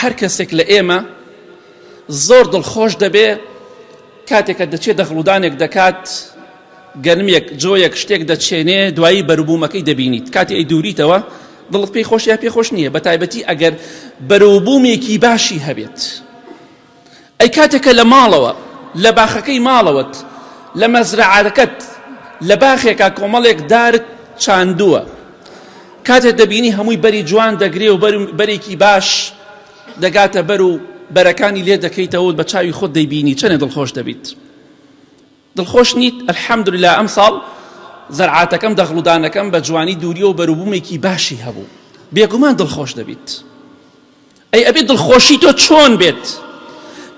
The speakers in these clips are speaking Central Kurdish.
هەر کەسێک لە ئێمە زۆر دڵخۆش دەبێ کاتێکە دەچێت دەخڵودانێک دەکات، گەرمێک جۆیەک شتێک دەچێنێ، دوایی بەروبوومەکەی دەبینیت. کاتی ئەی دووریتەوە دڵت پێی خۆش یا پێی خۆش نییە، بە تایبەتی ئەگەر بەروبوومێکی باشی هەبێت. ئەی کاتێکە لە ماڵەوە، لە باخەکەی ماڵەوەت، لە مەزرعەکەت، لە باخێکا کۆمەڵێک دارت چاندووە، کاتێک دەبینی هەمووی بەری جوان دەگرێ و بەرێکی باش دەگاتە بەر و بەرەکانی لێ دەکەیتەوە بە چاوی خۆت دەیبینی، چەنێ دڵخۆش دەبیت؟ دڵخۆش نیت؟ الحەمدوللا ئەم ساڵ زەرعاتەکەم دەخڵودانەکەم بە جوانی دووریە و بەروبوومێکی باشی هەبوو، بێگومان دڵخۆش دەبیت. ئەی ئەبێت دڵخۆشی تۆ چۆن بێت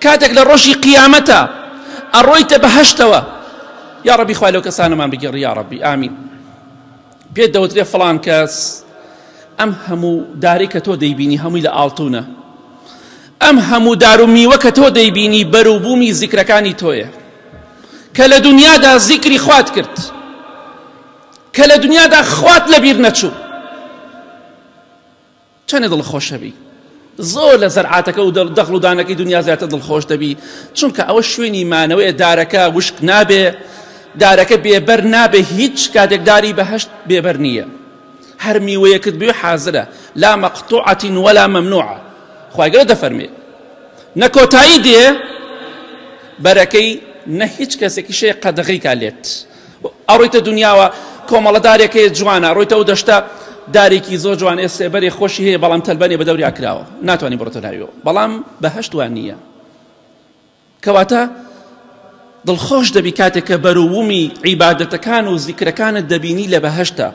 کاتێک لە ڕۆژی قیامەتە ئەڕۆیتە بەهەشتەوە؟ یا ڕەبی خوای لەو کەسانەمان بگێڕی یا ڕەبی، ئامین. پێت دەوترێ فڵان کەس ئەم هەموو دارەی کە تۆ دەیبینی هەمووی لە ئاڵتونە، ئەم هەموو دار و میوە کە تۆ دەیبینی بەروبوومی زیکرەکانی تۆیە کە لە دنیادا زیکری خوات کرد، کە لە دنیادا خوات لەبیر نەچوو. چەنێ دڵخۆشە بی؟ زۆر لە زەرعاتەکە و دەخڵودانەکەی دنیا زیاتر دڵخۆش دەبی، چونکە ئەوە شوێنی مانەوەیە، دارەکە وشک نابێ، دارەکە بێبەر نابێ، هیچ کاتێک داری بەهەشت بێبەر نییە. هەر میوەیەکت بێ حازرە، لا مەقطوعەت ولا مەمنوعە. خوای گەورە دەفەرمێ نە کۆتایی دێ بەرەکەی نە هیچ کەسێکی شەیە قەدەغەی کالێت. ئەڕۆیتە دنیاوە کۆمەڵە دارێکەیە جوانە، ڕۆیتە و دەشتا دارێکی زۆر جوان ئێسێبەرێ خۆشی هەیە، بەڵام تەلبەنێ بە دەوریا کراوە، ناتوانانی بڕۆتە ناویەوە، بەڵام بەهەشت وان نییە. کەواتە دڵخۆش دەبی کاتێک کە بەروبوومی عیبادەتەکان و زیکرەکانت دەبینی لە بەهەشتە.